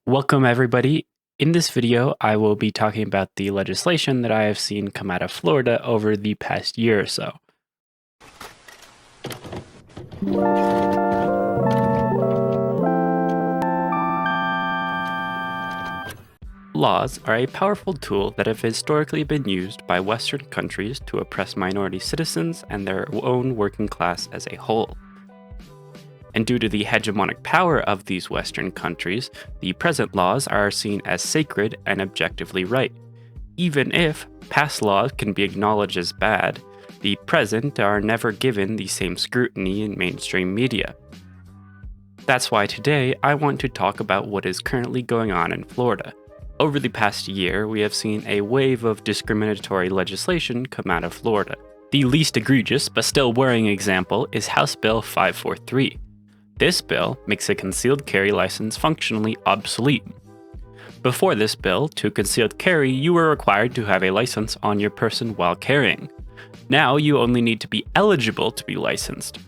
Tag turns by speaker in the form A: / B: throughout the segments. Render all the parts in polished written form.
A: Welcome, everybody. In this video, I will be talking about the legislation that I have seen come out of Florida over the past year or so. Laws are a powerful tool that have historically been used by Western countries to oppress minority citizens and their own working class as a whole. And due to the hegemonic power of these Western countries, the present laws are seen as sacred and objectively right. Even if past laws can be acknowledged as bad, the present are never given the same scrutiny in mainstream media. That's why today I want to talk about what is currently going on in Florida. Over the past year, we have seen a wave of discriminatory legislation come out of Florida. The least egregious but still worrying example is House Bill 543. This bill makes a concealed carry license functionally obsolete. Before this bill, to concealed carry, you were required to have a license on your person while carrying. Now you only need to be eligible to be licensed.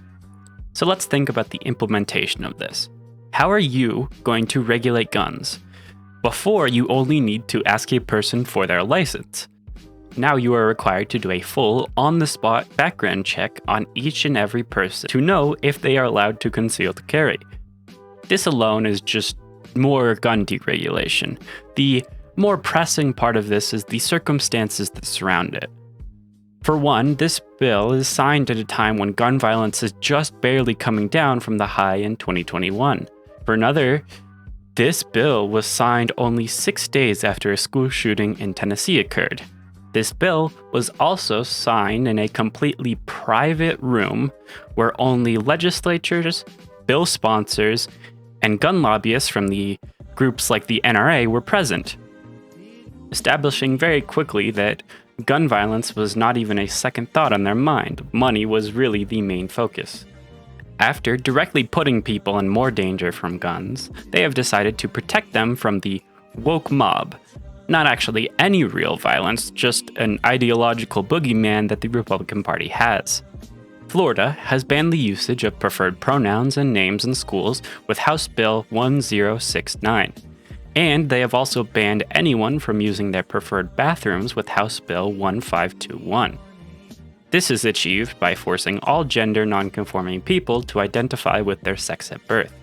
A: So let's think about the implementation of this. How are you going to regulate guns? Before, you only need to ask a person for their license. Now you are required to do a full, on-the-spot background check on each and every person to know if they are allowed to concealed carry. This alone is just more gun deregulation. The more pressing part of this is the circumstances that surround it. For one, this bill is signed at a time when gun violence is just barely coming down from the high in 2021. For another, this bill was signed only 6 days after a school shooting in Tennessee occurred. This bill was also signed in a completely private room where only legislatures, bill sponsors, and gun lobbyists from the groups like the NRA were present, establishing very quickly that gun violence was not even a second thought on their mind. Money was really the main focus. After directly putting people in more danger from guns, they have decided to protect them from the woke mob. Not actually any real violence, just an ideological boogeyman that the Republican Party has. Florida has banned the usage of preferred pronouns and names in schools with House Bill 1069. And they have also banned anyone from using their preferred bathrooms with House Bill 1521. This is achieved by forcing all gender nonconforming people to identify with their sex at birth,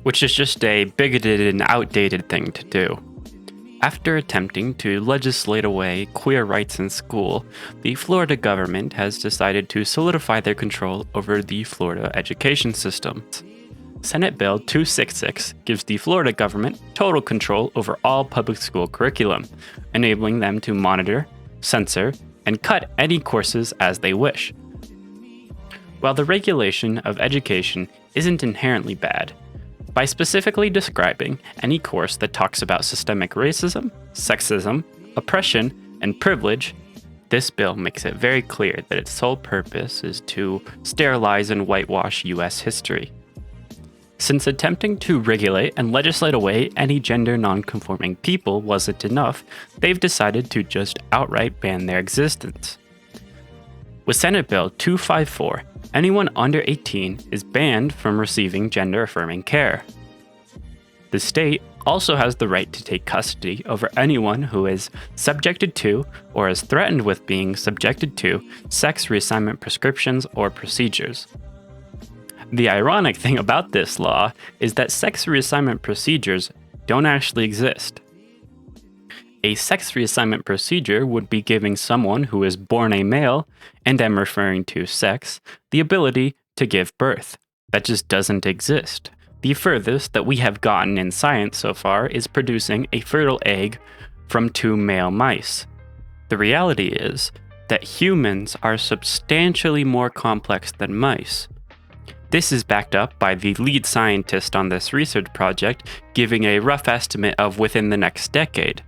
A: which is just a bigoted and outdated thing to do. After attempting to legislate away queer rights in school, the Florida government has decided to solidify their control over the Florida education system. Senate Bill 266 gives the Florida government total control over all public school curriculum, enabling them to monitor, censor, and cut any courses as they wish. While the regulation of education isn't inherently bad, by specifically describing any course that talks about systemic racism, sexism, oppression, and privilege, this bill makes it very clear that its sole purpose is to sterilize and whitewash U.S. history. Since attempting to regulate and legislate away any gender nonconforming people wasn't enough, they've decided to just outright ban their existence. With Senate Bill 254, anyone under 18 is banned from receiving gender-affirming care. The state also has the right to take custody over anyone who is subjected to or is threatened with being subjected to sex reassignment prescriptions or procedures. The ironic thing about this law is that sex reassignment procedures don't actually exist. A sex reassignment procedure would be giving someone who is born a male, and I'm referring to sex, the ability to give birth. That just doesn't exist. The furthest that we have gotten in science so far is producing a fertile egg from 2 male mice. The reality is that humans are substantially more complex than mice. This is backed up by the lead scientist on this research project giving a rough estimate of within the next decade.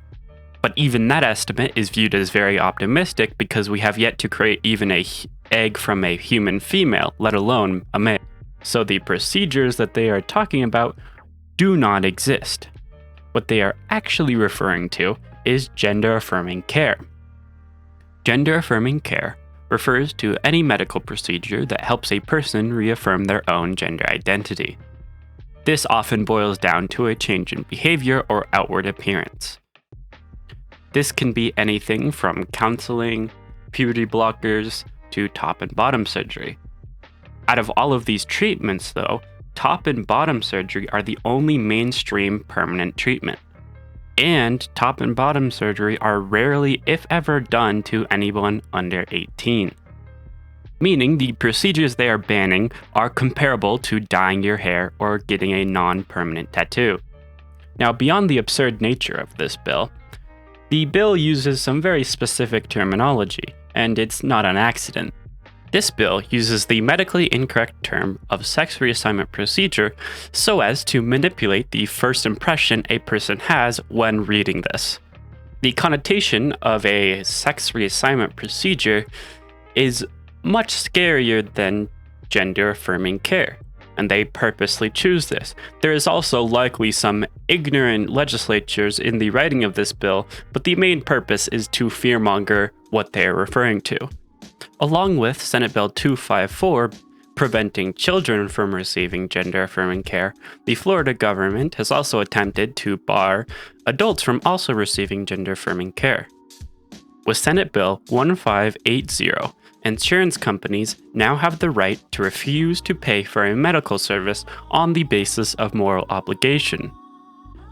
A: But even that estimate is viewed as very optimistic because we have yet to create even an egg from a human female, let alone a male. So the procedures that they are talking about do not exist. What they are actually referring to is gender-affirming care. Gender-affirming care refers to any medical procedure that helps a person reaffirm their own gender identity. This often boils down to a change in behavior or outward appearance. This can be anything from counseling, puberty blockers, to top and bottom surgery. Out of all of these treatments, though, top and bottom surgery are the only mainstream permanent treatment. And top and bottom surgery are rarely, if ever, done to anyone under 18. Meaning the procedures they are banning are comparable to dyeing your hair or getting a non-permanent tattoo. Now, beyond the absurd nature of this bill, the bill uses some very specific terminology, and it's not an accident. This bill uses the medically incorrect term of sex reassignment procedure so as to manipulate the first impression a person has when reading this. The connotation of a sex reassignment procedure is much scarier than gender-affirming care, and they purposely choose this. There is also likely some ignorant legislatures in the writing of this bill, but the main purpose is to fearmonger what they are referring to. Along with Senate Bill 254, preventing children from receiving gender-affirming care, the Florida government has also attempted to bar adults from also receiving gender-affirming care. With Senate Bill 1580, insurance companies now have the right to refuse to pay for a medical service on the basis of moral obligation.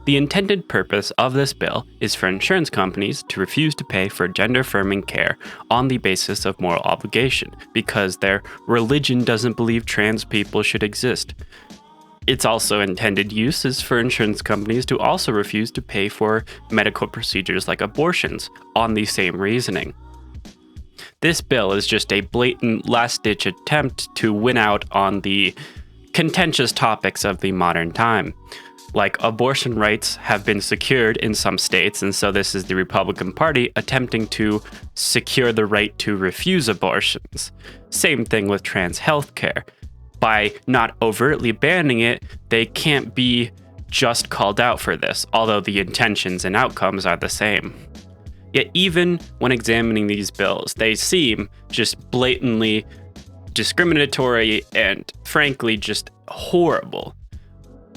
A: The intended purpose of this bill is for insurance companies to refuse to pay for gender-affirming care on the basis of moral obligation because their religion doesn't believe trans people should exist. Its also intended use is for insurance companies to also refuse to pay for medical procedures like abortions on the same reasoning. This bill is just a blatant last-ditch attempt to win out on the contentious topics of the modern time. Like, abortion rights have been secured in some states, and so this is the Republican Party attempting to secure the right to refuse abortions. Same thing with trans health care. By not overtly banning it, they can't be just called out for this, although the intentions and outcomes are the same. Yet even when examining these bills, they seem just blatantly discriminatory and frankly just horrible.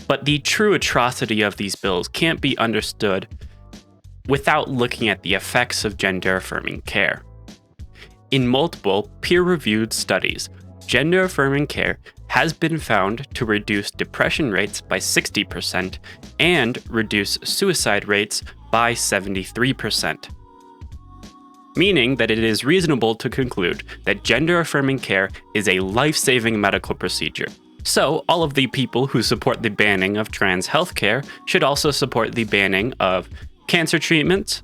A: But the true atrocity of these bills can't be understood without looking at the effects of gender-affirming care. In multiple peer-reviewed studies, gender-affirming care has been found to reduce depression rates by 60% and reduce suicide rates by 73%. Meaning that it is reasonable to conclude that gender-affirming care is a life-saving medical procedure. So, all of the people who support the banning of trans healthcare should also support the banning of cancer treatments,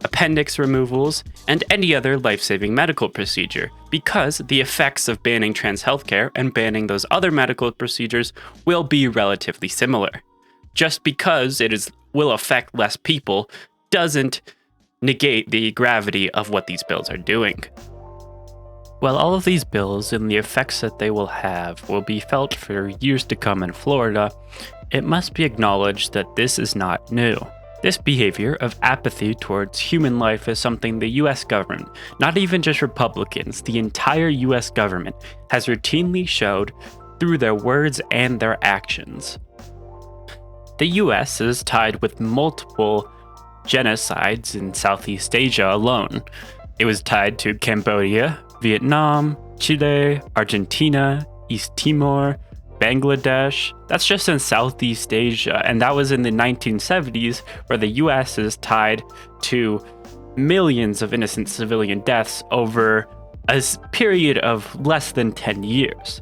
A: appendix removals, and any other life-saving medical procedure, because the effects of banning trans healthcare and banning those other medical procedures will be relatively similar. Just because will affect less people doesn't negate the gravity of what these bills are doing. While all of these bills and the effects that they will have will be felt for years to come in Florida, it must be acknowledged that this is not new. This behavior of apathy towards human life is something the US government, not even just Republicans, the entire US government, has routinely showed through their words and their actions. The US is tied with multiple genocides in Southeast Asia alone. It was tied to Cambodia, Vietnam, Chile, Argentina, East Timor, Bangladesh. That's just in Southeast Asia, and that was in the 1970s, where the US is tied to millions of innocent civilian deaths over a period of less than 10 years.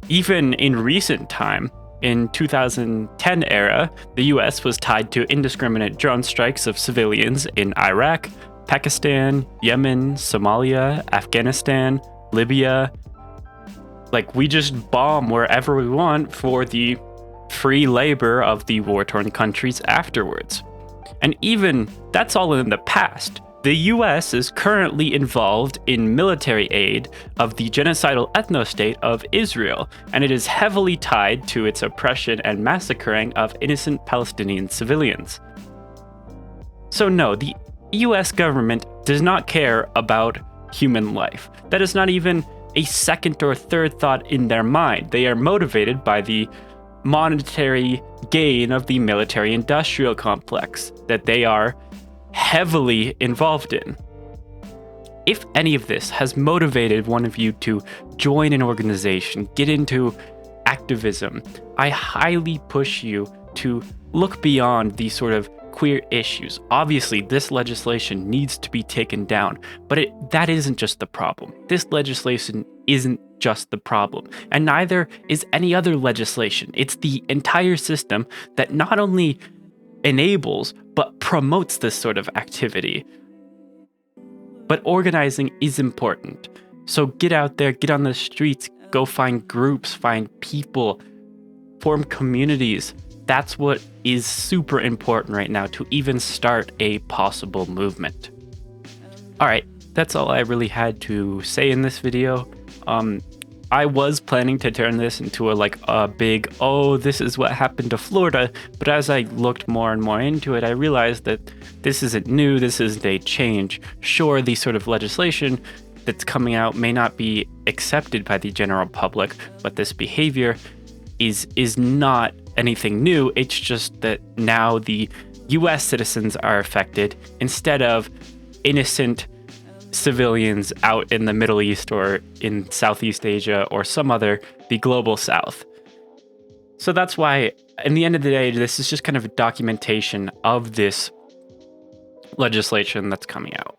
A: Even in recent time, in 2010 era, the US was tied to indiscriminate drone strikes of civilians in Iraq, Pakistan, Yemen, Somalia, Afghanistan, Libya. Like, we just bomb wherever we want for the free labor of the war-torn countries afterwards. And even that's all in the past. The US is currently involved in military aid of the genocidal ethno-state of Israel, and it is heavily tied to its oppression and massacring of innocent Palestinian civilians. So no, the US government does not care about human life. That is not even a second or third thought in their mind. They are motivated by the monetary gain of the military-industrial complex that they are heavily involved in. If any of this has motivated one of you to join an organization, get into activism, I highly push you to look beyond these sort of queer issues. Obviously, this legislation needs to be taken down, but that isn't just the problem. This legislation isn't just the problem, and neither is any other legislation. It's the entire system that not only enables, but promotes this sort of activity. But organizing is important. So get out there, get on the streets, go find groups, find people, form communities. That's what is super important right now to even start a possible movement. All right, that's all I really had to say in this video. I was planning to turn this into a big, oh, this is what happened to Florida. But as I looked more and more into it, I realized that this isn't new. This isn't a change. Sure, the sort of legislation that's coming out may not be accepted by the general public, but this behavior is not anything new. It's just that now the US citizens are affected instead of innocent civilians out in the Middle East or in Southeast Asia or the global South. So that's why, in the end of the day, this is just kind of a documentation of this legislation that's coming out.